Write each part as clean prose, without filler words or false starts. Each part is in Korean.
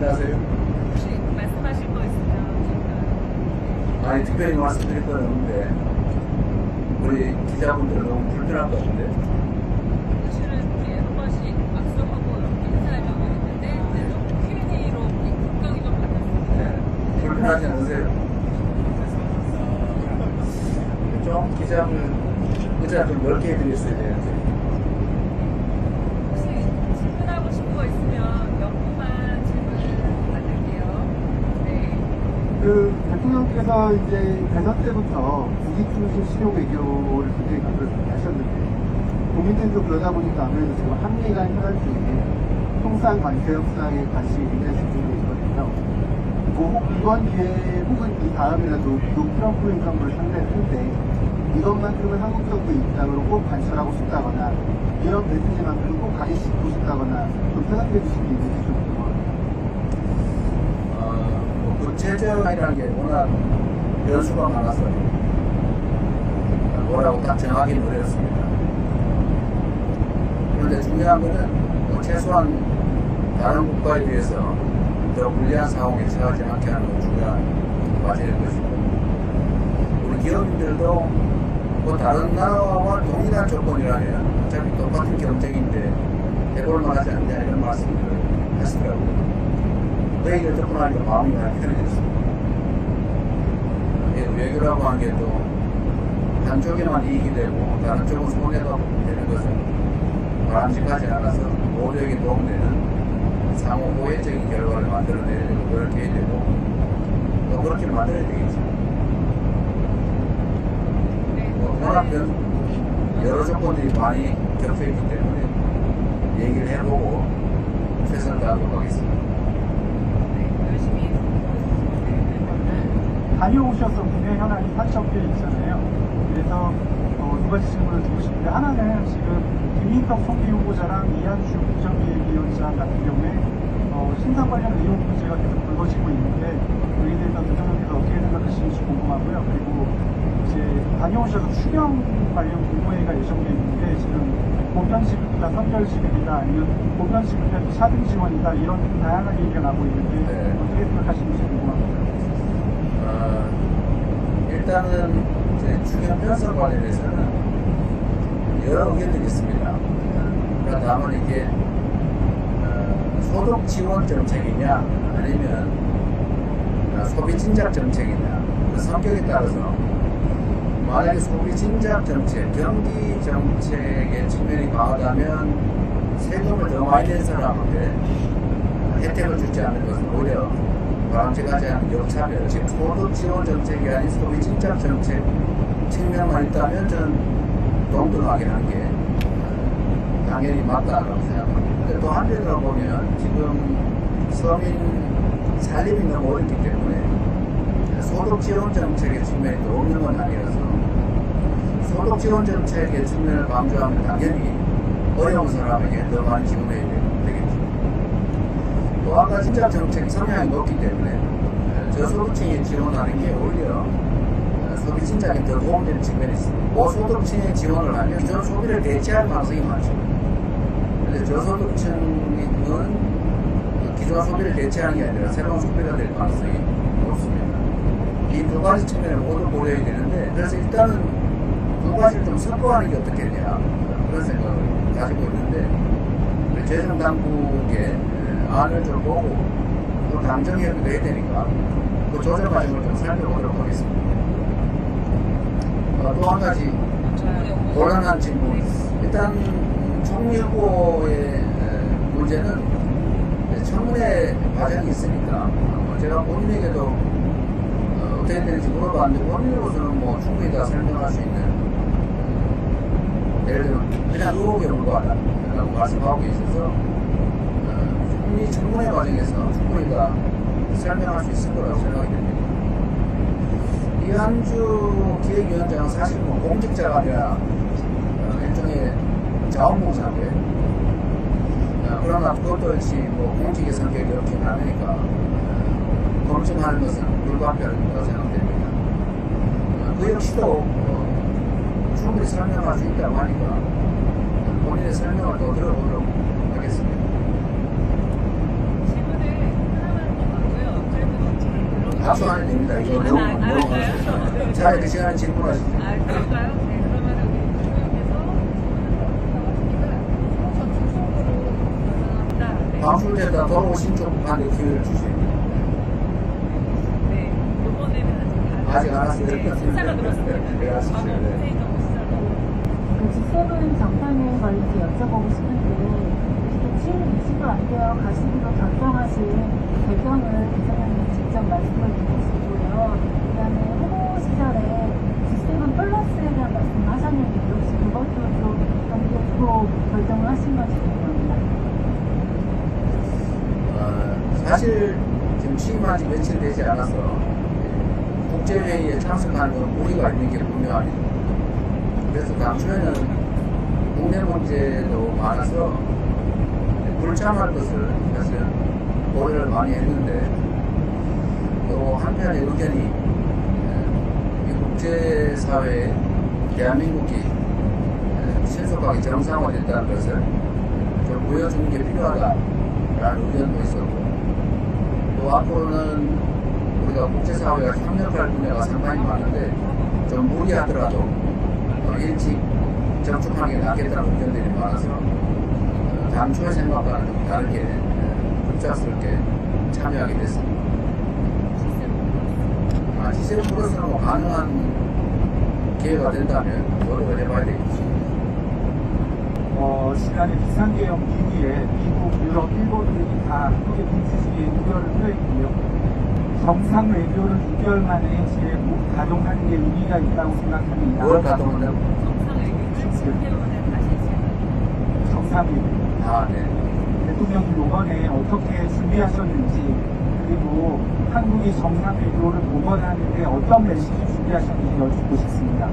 안녕하세요. 혹시 말씀하실 거 있으면 제가 아니, 특별히 말씀드릴 건 없는데, 우리 기자분들 너무 불편할 것 같은데. 사실은 우리 한 번씩 악수하고 이렇게 인사하려고 했는데 이제 좀 Q&A로 국경이 좀 바뀌었어요. 네. 불편하지 않으세요? 좀 기자분 의자 좀 넓게 해드렸어야 되는데. 혹시 질문하고 싶은 거 있으면 몇 분만 질문 받을게요. 네. 그 대통령께서 이제 대선 때부터 국익중심 실용 외교를 굉장히 강조하셨는데 국민들도 그러다 보니까 아무래도 지금 한미 간 혈안 중에 통상 관세 협상에 관심이 굉장히 집중되어 있거든요. 뭐 이번 기회에 혹은 이 다음이라도 트럼프 행정부를 상대할 때 이것만큼은 한국 정부 입장으로 꼭 관철하고 싶다거나 이런 메시지만큼은 꼭 가리키고 싶다거나 좀 생각해 주실 게 있는지 좀 궁금합니다. 뭐 구체적이라는 게 워낙 변수가 많아서 뭐라고 딱 정하기는 어렵습니다. 그런데 중요한 거는 뭐 최소한 다른 국가에 비해서 더 불리한 상황에 처하지 않게 하는 건 중요한 과제일 것이고, 우리 기업인들도 뭐 다른 나라와 동일한 조건이라면 어차피 똑같은 경쟁인데 해볼만 하지 않냐 이런 말씀을 하시더라고요. 그 얘기를 듣고 나니까 마음이 많이 편해졌습니다. 외교라고 하는 게 또 한쪽에만 이익이 되고 다른 쪽은 손해가 되는 것은 바람직하지 않아서 모두에게 도움되는 상호 호혜적인 결과를 만들어내려고 그렇게 해야 되고 또 그렇게 만들어야 되겠죠. 워낙 여러 조건들이 많이 겹쳐있기 때문에 얘기를 해보고 최선을 다하도록 하겠습니다. 네, 열심히 다녀오셔서 국내 현안이 4척 있잖아요. 그래서 두 가지 질문을 드리고 싶은데, 하나는 지금 김민석 총리 후보자랑 이한주 국정기획위원장 같은 경우에 신상 관련 의혹 문제가 계속 불거지고 있는데 여기에 대해서 대통령께서 어떻게 생각하시는지 궁금하고요. 그리고 이제 다녀오셔서 추경 관련 공모회가 예정돼 있는데 지금 보편 지급이다, 선별 지급이다, 아니면 보편 지급이다, 차등 지원이다, 이런 다양한 얘기가 나오고 있는데 네. 어떻게 생각하시는지 궁금합니다. 일단은 이제 추경 편성 관련해서는 여러 의견들이 있습니다. 그러나 다만 이게 소득 지원 정책이냐 아니면 소비 진작 정책이냐 그 성격에 따라서, 만약에 소비 진작 정책, 경기 정책의 측면이 강하다면 세금을 더 많이 낸 사람한테 혜택을 주지 않는 것은 오히려 바람직하지 않은 역차별, 즉 소득 지원 정책이 아닌 소비 진작 정책 측면만 있다면 저는 동등하게 하는 게 당연히 맞다라고 생각합니다. 근데 또 한편으로 보면 지금 서민 살림이 너무 어렵기 때문에 소득 지원 정책의 측면이 또 없는 건 아니라서 소득 지원 정책의 측면을 강조하면 당연히 어려운 사람에게 더 많이 지원해야 되겠죠. 또 한 가지 진작 정책 성향이 높기 때문에 저소득층에 지원하는 게 오히려 소비 진작에 더 도움되는 측면이 있습니다. 고소득층에 지원을 하면 기존 소비를 대체할 가능성이 많죠. 그런데 저소득층은 기존 소비를 대체하는 게 아니라 새로운 소비가 될 가능성이 높습니다. 이 두 가지 측면을 모두 고려해야 되는데, 그래서 일단은 두 가지를 좀 섞어하는 게 어떻겠냐 그런 생각을 가지고 있는데, 우리 재정당국의 안을 좀 보고 또 당정협의도 해야 되니까 그 조정 과정을 좀 살펴보도록 하겠습니다. 또 한 가지 곤란한 질문. 일단 총리 후보의 문제는 청문회 과정이 있으니까 제가 본인에게도 어떻게 되는지 물어봤는데 본인으로서는 뭐 충분히 다 설명할 수 있는, 예를 들면 그냥 의혹에 불과하다라고 말씀하고 계셔서 충분히 청문회 과정에서 충분히 다 설명할 수 있을 거라고 생각이 됩니다. 이한주 기획위원장은 사실 뭐 공직자가 아니라 일종의 자원봉사인데, 그러나 그것도 역시 뭐 공직의 성격이 없진 않으니까 검증하는 것은 불가피하다고 생각됩니다. 그 역시도 충분히 설명할 수 있다고 하니까 본인의 설명을 더 들어보도록 하겠습니다. 질문을 하나만 박수 안 해도 됩니다. 이거 너무 알았어요. 차라리 그 시간에 질문하시죠. 아, 그럴까요? 네, 그러면 우리 대표님께서 네. 방출됐다 돌아오신 쪽한테 기회를 주세요. 네, 이번에는 아직 안 왔어요. 네, 신사가 들었습니다. 네, 아시죠? 바로 네. 세이더 시사로. 그 G7 정상회의 관련해서 여쭤보고 싶은데 이게 7 20도 안 되어 가시기로 결정하신 배경을 기자님이 직접 말씀을 주시고요. 그다음에 후보 시절에 G7 플러스에 대한 말씀을 하셨는데 혹시 그것도 좀 염두에 두고 결정을 하신 건지 궁금합니다. 사실 지금 취임한 지 며칠 되지 않아서 국제회의에 참석하는 건 무리가 있는 게 분명합니다. 그래서 당초에는 국내 문제도 많아서 불참할 것을 사실 고려를 많이 했는데 또 한편의 의견이 이 국제사회에 대한민국이 신속하게 정상화됐다는 것을 좀 보여주는 게 필요하다라는 의견도 있었고 또 앞으로는 우리가 국제사회가 협력할 분야가 상당히 많은데 좀 무리하더라도 일찍 정축하는 게 낫겠다는 의견들이 많아서 당초의 생각과는 좀 다르게 급작스럽게 참여하게 됐습니다. G7 플러스는 뭐 가능한 기회가 된다면 노력을 해봐야 되겠죠. 시간이 비상계엄 이후에 미국, 유럽, 일본들이 다 한국의 민주주의에 우려를 표했고요. 정상 외교를 6개월 만에 가동하는 게 의미가 있다고 생각합니다. 뭘 가동한다고? 정상 외교. 아, 네. 대통령이 이번에 어떻게 준비하셨는지 그리고 한국이 정상 외교를 복원하는데 어떤 메시지 준비하셨는지 여쭙고 싶습니다.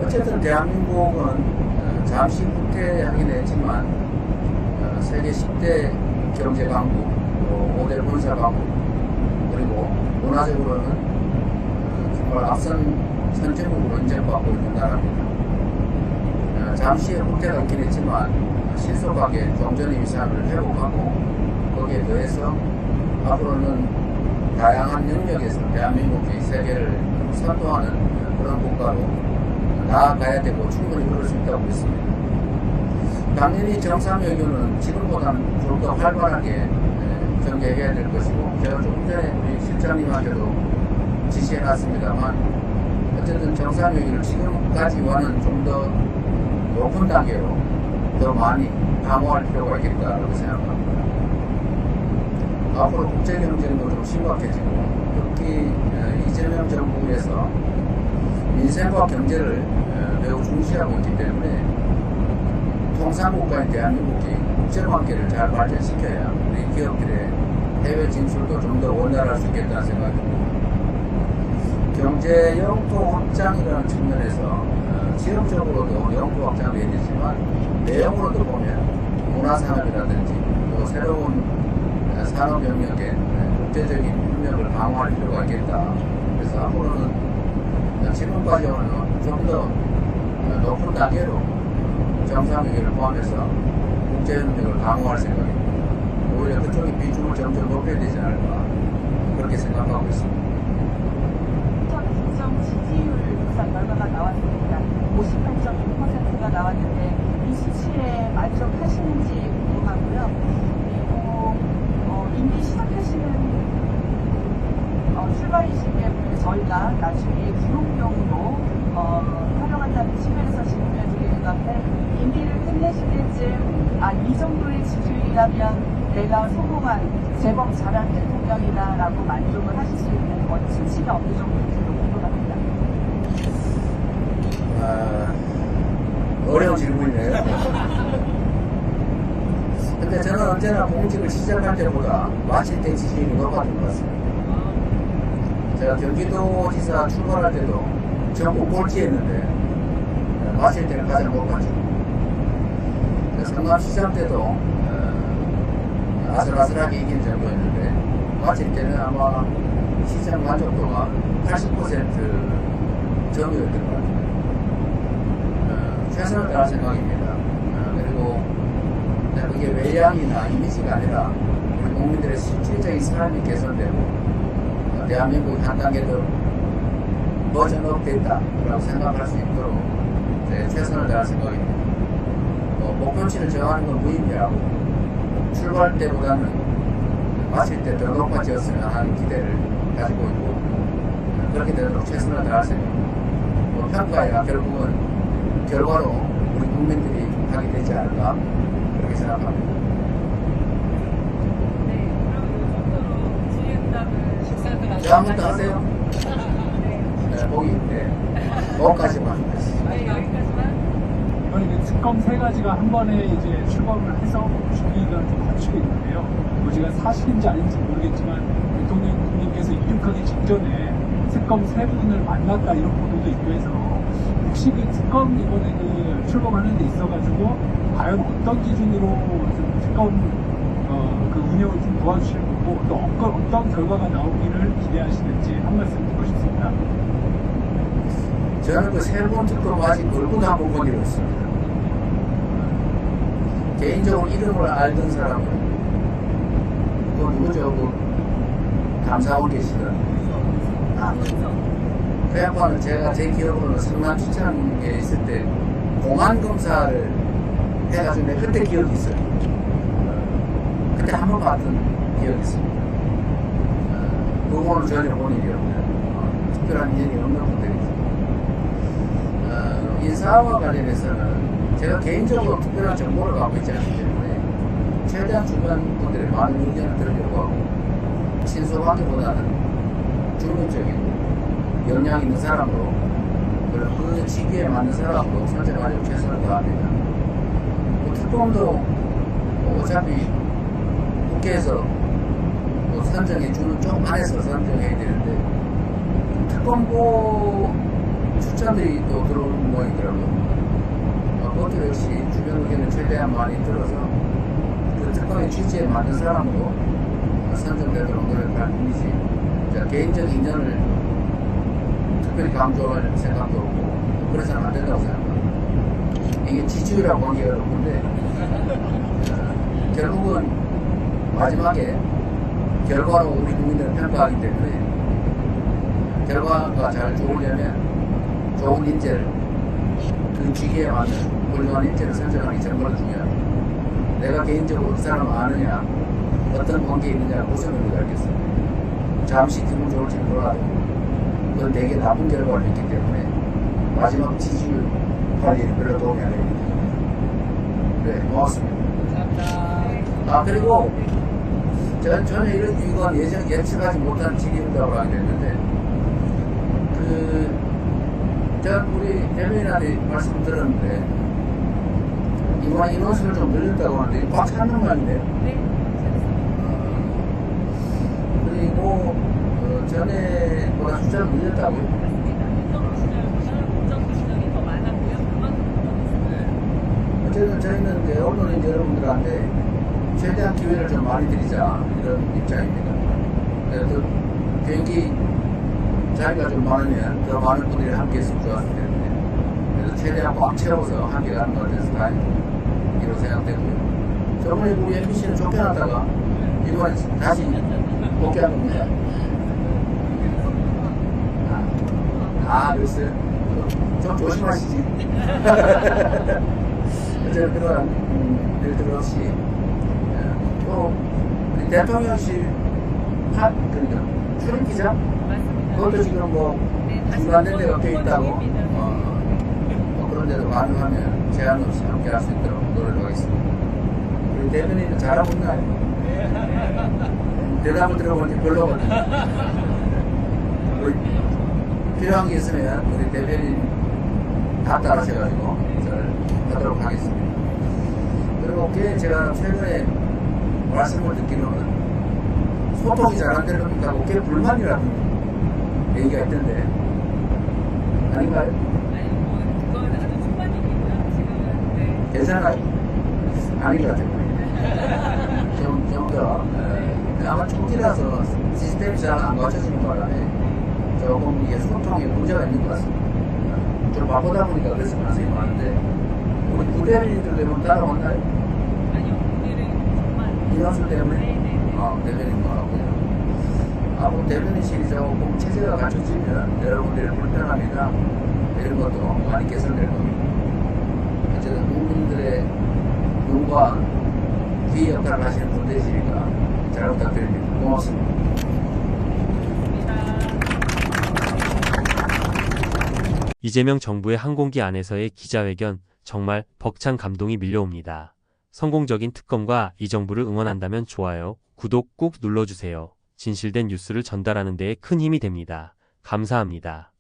어쨌든 대한민국은 잠시 후퇴하긴 했지만 세계 10대 경제 강국, 5대 군사 강국, 그리고 문화적으로는 정말 앞선 선진국으로 인정받고 있는 나라입니다. 잠시의 후퇴가 있긴 했지만 신속하게 종전의 위상을 회복하고 거기에 더해서 앞으로는 다양한 영역에서 대한민국이 세계를 선도하는 그런 국가로 나아가야 되고 충분히 그럴 수 있다고 믿습니다. 당연히 정상외교는 지금보다는 좀 더 활발하게 전개해야 될 것이고 제가 조금 전에 우리 실장님한테도 지시해놨습니다만 어쨌든 정상외교를 지금까지와는 좀 더 높은 단계로 더 많이 강화할 필요가 있겠다고 생각합니다. 앞으로 국제경쟁도 좀 심각해지고 특히 이재명 정부에서 민생과 경제를 매우 중시하고 있기 때문에 통상국가인 대한민국이 국제관계를 잘 발전시켜야 우리 기업들의 해외 진출도 좀 더 원활할 수 있겠다는 생각입니다. 경제 영토 확장이라는 측면에서 지역적으로도 영토 확장이 해야 되지만 내용으로도 보면 문화산업이라든지 또 새로운 산업 영역에 국제적인 협력을 강화할 필요가 있겠다. 그래서 앞으로는 지금까지와는 좀 더 높은 단계로 정상회의를 포함해서 국제협력을 강화할 생각입니다. 오히려 그쪽의 비중을 점점 높여야 되지 않을까 그렇게 생각하고 있습니다. 국정 지지율 조사 결과가 나왔습니다. 58.6%가 나왔는데 이 수치에 만족하시는지 궁금하고요. 그리고 임기 시작하시는 출발이시기 때문에 저희가 나중에 구용용으로 활용한다는 측면에서 질문을 드리는 건데 임기를 끝내실 때쯤 이 정도의 지지율이라면 내가 성공한 제법 잘한 대통령이다라고 만족을 하실 수 있는 수치가 어느 정도인지 궁금합니다. 어려운 질문이네요. 근데 저는 언제나 공직을 시작할 때보다 마칠 때 지지율이 높았던 것 같습니다. 제가 경기도지사 출발할 때도 전국 꼴찌했는데 마칠 때는 가장 높았죠. 성남시장 때도 아슬아슬하게 이긴 정도였는데 마칠 때는 아마 시장 만족도가 80% 정도였던 것 같아요. 최선을 다할 생각입니다. 그리고 그게 외양이나 이미지가 아니라 국민들의 실질적인 삶이 개선되고 대한민국이 한 단계 더 버전업 됐다라고 생각할 수 있도록 최선을 다할 생각입니다. 목표치를 정하는 건 무의미하고 출발 때보다는 마칠 때 더 높아졌으면 하는 기대를 가지고 있고 그렇게 되도록 최선을 다할 생각입니다. 평가야 결국은 결과로 우리 국민들이 하게 되지 않을까 그렇게 생각합니다. 네, 그럼 이 정도로 질의응답을 식사를 자, 한번 더 하세요. 네. 보기 뭐까지만 네, 여기까지만. 이번 이제 특검 세 가지가 한 번에 이제 출범을 해서 준비가 좀 갖추고 있는데요. 제가 사실인지 아닌지 모르겠지만 대통령님께서 이륙하기 직전에 특검 세 분을 만났다 이런 보도도 있고 해서 혹시 그 특검 이번에 그 출범하는 데 있어가지고 과연 어떤 기준으로 좀 특검 그 운영을 좀 도와주실 거고 또 어떤 결과가 나오기를 기대하시는지 한 말씀 듣고 싶습니다. 저는 그 새로운 특검 아직 얼굴도 한번 본 적이 없습니다. 개인적으로 이름을 알던 사람은 그 누구죠? 그 감사원 계시던 그 양반은 제가 제 기억으로는 성남 시청에 있을 때 공안 검사를 해가지고 내가 그때 기억이 있어요. 그때 한 번 봤던 기억이 있습니다. 그거는 전혀 본 일이 없는 특별한 인연이 없는 분들이죠. 인사와 관련해서는 제가 개인적으로 특별한 정보를 갖고 있지 않기 때문에 최대한 주변 분들의 많은 의견을 들으려고 하고 친소관계보다는 중립적인 역량 있는 사람으로 그리고 그 직위에 맞는 사람으로 선정하려고 최선을 다합니다. 특검도 어차피 국회에서 선정해 주는 쪽 안에서 선정해야 되는데 특검보 추천들이 또 들어오는 모양이더라고요. 그것도 역시 주변 의견을 최대한 많이 들어서 그 특검의 취지에 맞는 사람으로 선정되도록 노력할 뿐이지 개인적 인연을 특별히 강조할 생각도 없고 그래서는 안 된다고 생각합니다. 이게 지지율이라고 보기가 어려운데 결국은 마지막에 결과로 우리 국민들을 평가하기 때문에 결과가 잘 좋으려면 좋은 인재를 그 직위에 맞는 훌륭한 인재를 선정하는 게 정말 중요합니다. 내가 개인적으로 그 사람을 아느냐 어떤 관계에 있느냐 무슨 의미가 있겠습니까? 잠시 기분 좋을지 몰라도 그건 되게 나쁜 결과를 했기 때문에 마지막 지지율 관리에 별로 도움이 안 됩니다. 네, 고맙습니다. 감사합니다. 그리고 전혀 이건 예측하지 못한 질의응답을 하게 됐는데 제가 우리 대변인한테 말씀 들었는데 이번 인원수를 좀 늘렸다고 하는데 꽉 찼는 말인데요. 네, 그리고 전에보다 숫자를 늘렸다고요? 맞습니다. 인턴 시절보다 공정 시절이 더 많았고요. 그만큼 더 어쨌든 저희는 이제 언론인 여러분들한테 최대한 기회를 좀 많이 드리자 이런 입장입니다. 그래서 비행기 자리가 좀 많으면 더 많은 분들이 함께 했으면 좋았을 텐데 그래서 최대한 꽉 채워서 함께 가는 것 같아서 다행이라고 생각되고요. 저번에 우리 MBC는 쫓겨났다가 이번에 다시 복귀한 겁니다. 글쎄 좀 조심하시지. 어쨌든 그런 일들 없이 또 우리 대통령실 그러니까 출입기자 맞습니다. 그것도 지금 뭐 네, 다시 중단된 데가 꽤 한번 있다고 중입니다. 그런 데도 가능하면 제한 없이 함께 할 수 있도록 노력하겠습니다. 우리 대변인은 잘하고 있나요? 대답을 들어보니까 별로거든요. 필요한 게 있으면 우리 대변인 다 따라셔가지고 잘 하도록 하겠습니다. 그리고 제가 최근에 말씀을 듣기로는 소통이 잘 안 되는 것같고 꽤 불만이라는 얘기가 있던데 아닌가요? 아니, 그거는 아주 초반이니고요. 지금은 네. 괜찮아요? 아닌 것 같아요. 좀 더 아마 초기라서 시스템이 잘 안 갖춰지는 바람에 조금 이게 소통에 문제가 있는 것 같습니다. 좀 바쁘다 보니까 그래서 가능성이 많은데 우리 부대리들 때문에 따라왔나요? 아니요, 오늘은 정말 인원수 때문에? 네네네. 대변인 뭐하고요. 아무 대변인실이죠. 꼭 체제가 갖춰지면 여러분들의 불편함이나 이런 것도 많이 개선될 겁니다. 어쨌든 국민들의 눈과 귀 역할을 하시는 분들이시니까 잘 부탁드립니다. 고맙습니다. 이재명 정부의 항공기 안에서의 기자회견, 정말 벅찬 감동이 밀려옵니다. 성공적인 특검과 이 정부를 응원한다면 좋아요, 구독 꾹 눌러주세요. 진실된 뉴스를 전달하는 데에 큰 힘이 됩니다. 감사합니다.